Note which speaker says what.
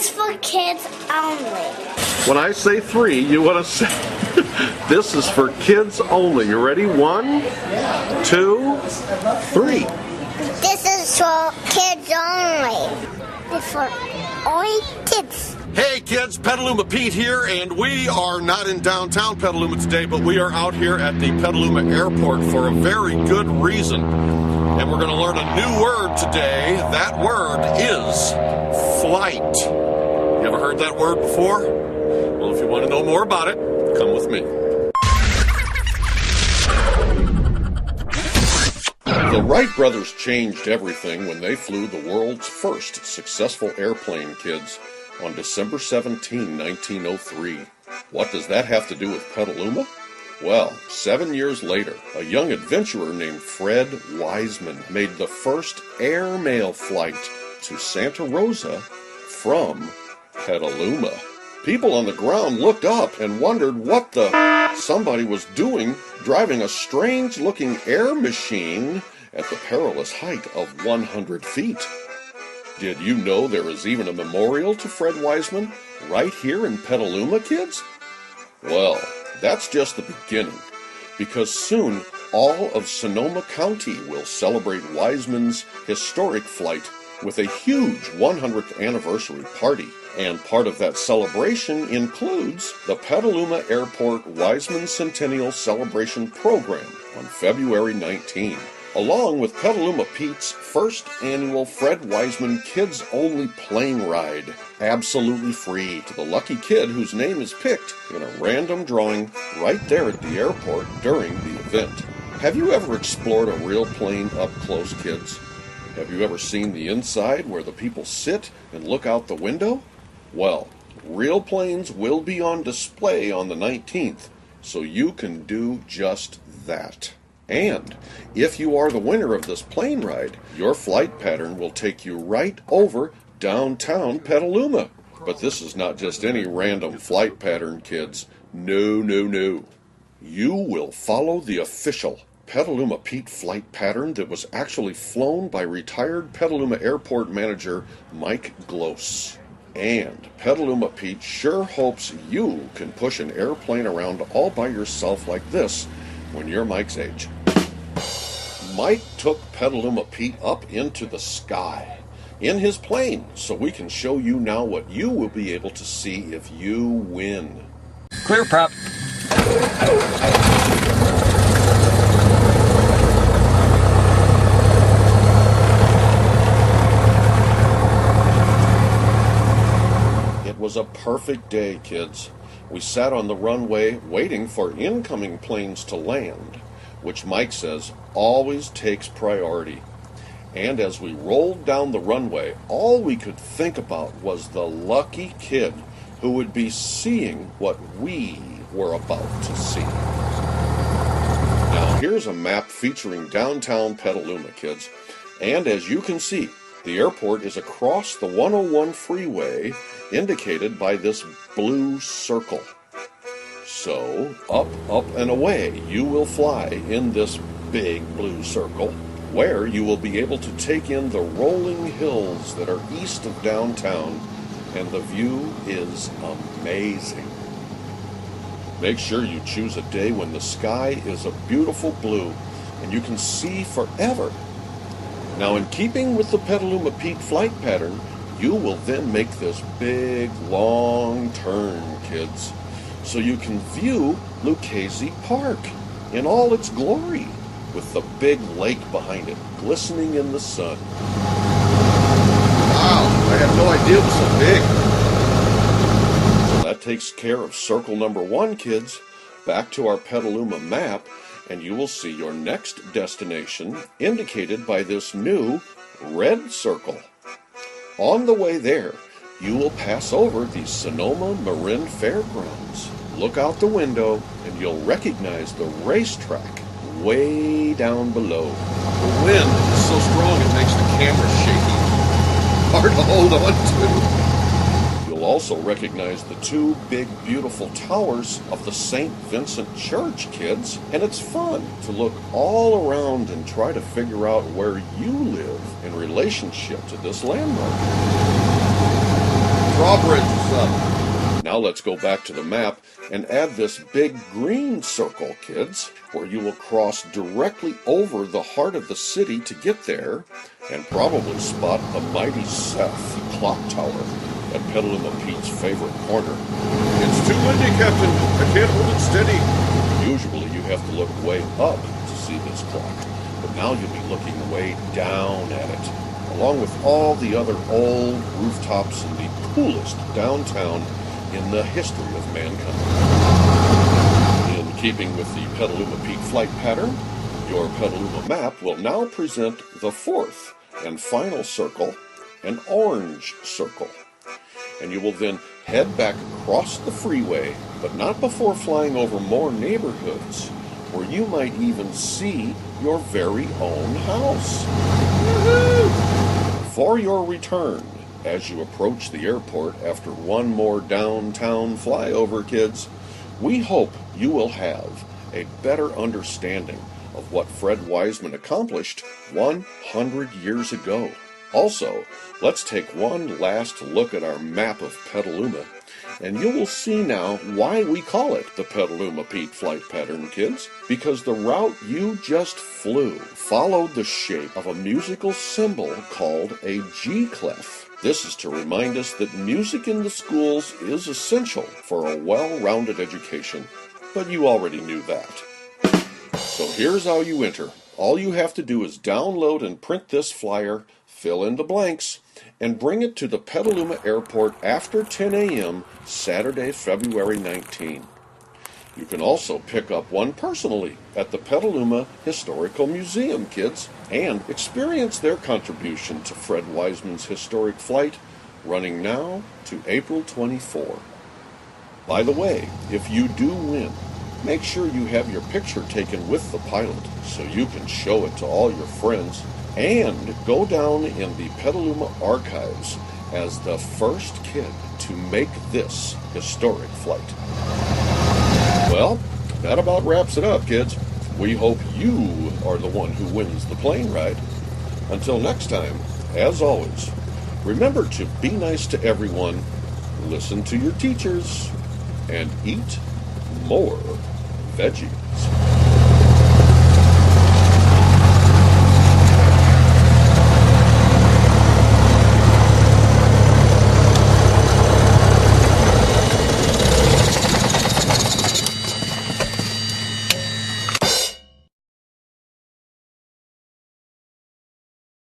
Speaker 1: is for kids only.
Speaker 2: When I say 3, you want to say this is for kids only. You ready? 1, 2, 3.
Speaker 1: This is for kids only. It's for only kids.
Speaker 2: Hey kids, Petaluma Pete here, and we are not in downtown Petaluma today, but we are out here at the Petaluma Airport for a very good reason. And we're going to learn a new word today. That word is flight. You ever heard that word before? Well, if you want to know more about it, come with me. The Wright brothers changed everything when they flew the world's first successful airplane, kids, on December 17, 1903. What does that have to do with Petaluma? Well, 7 years later, a young adventurer named Fred Wiseman made the first airmail flight to Santa Rosa from Petaluma. People on the ground looked up and wondered what the somebody was doing driving a strange-looking air machine at the perilous height of 100 feet. Did you know there is even a memorial to Fred Wiseman right here in Petaluma, kids? Well, that's just the beginning, because soon all of Sonoma County will celebrate Wiseman's historic flight with a huge 100th anniversary party. And part of that celebration includes the Petaluma Airport Wiseman Centennial Celebration Program on February 19, along with Petaluma Pete's first annual Fred Wiseman Kids Only Plane Ride, absolutely free to the lucky kid whose name is picked in a random drawing right there at the airport during the event. Have you ever explored a real plane up close, kids? Have you ever seen the inside where the people sit and look out the window? Well, real planes will be on display on the 19th, so you can do just that. And if you are the winner of this plane ride, your flight pattern will take you right over downtown Petaluma. But this is not just any random flight pattern, kids. No, no, no. You will follow the official Petaluma Pete flight pattern that was actually flown by retired Petaluma Airport manager Mike Gloss. And Petaluma Pete sure hopes you can push an airplane around all by yourself like this when you're Mike's age. Mike took Petaluma Pete up into the sky in his plane, so we can show you now what you will be able to see if you win.
Speaker 3: Clear prop.
Speaker 2: It was a perfect day, kids. We sat on the runway waiting for incoming planes to land, which Mike says always takes priority. And as we rolled down the runway, all we could think about was the lucky kid who would be seeing what we were about to see. Now here's a map featuring downtown Petaluma, kids. And as you can see, the airport is across the 101 freeway, indicated by this blue circle. So, up, up, and away you will fly in this big blue circle, where you will be able to take in the rolling hills that are east of downtown, and the view is amazing. Make sure you choose a day when the sky is a beautiful blue and you can see forever. Now, in keeping with the Petaluma Pete flight pattern, you will then make this big, long turn, kids, so you can view Lucchese Park in all its glory, with the big lake behind it, glistening in the sun. Wow, I had no idea it was so big. So that takes care of circle number 1, kids. Back to our Petaluma map, and you will see your next destination indicated by this new red circle. On the way there, you will pass over the Sonoma Marin Fairgrounds. Look out the window and you'll recognize the racetrack way down below. The wind is so strong it makes the camera shaky. Hard to hold on to. You'll also recognize the 2 big, beautiful towers of the St. Vincent Church, kids. And it's fun to look all around and try to figure out where you live in relationship to this landmark. drawbridge is up. Now let's go back to the map and add this big green circle, kids, where you will cross directly over the heart of the city to get there, and probably spot the mighty Seth clock tower at Petaluma Pete's favorite corner. It's too windy, Captain. I can't hold it steady. Usually you have to look way up to see this clock, but now you'll be looking way down at it, along with all the other old rooftops in the coolest downtown in the history of mankind. In keeping with the Petaluma Pete flight pattern, your Petaluma map will now present the fourth and final circle, an orange circle. And you will then head back across the freeway, but not before flying over more neighborhoods, where you might even see your very own house. Woo-hoo! For your return, as you approach the airport after one more downtown flyover, kids, we hope you will have a better understanding of what Fred Wiseman accomplished 100 years ago. Also, let's take one last look at our map of Petaluma, and you will see now why we call it the Petaluma Pete flight pattern, kids. Because the route you just flew followed the shape of a musical symbol called a G-clef. This is to remind us that music in the schools is essential for a well-rounded education, but you already knew that. So here's how you enter. All you have to do is download and print this flyer, fill in the blanks, and bring it to the Petaluma Airport after 10 a.m. Saturday, February 19. You can also pick up one personally at the Petaluma Historical Museum, kids, and experience their contribution to Fred Wiseman's historic flight, running now to April 24. By the way, if you do win, make sure you have your picture taken with the pilot so you can show it to all your friends, and go down in the Petaluma archives as the first kid to make this historic flight. Well, that about wraps it up, kids. We hope you are the one who wins the plane ride. Until next time, as always, remember to be nice to everyone, listen to your teachers, and eat more veggies.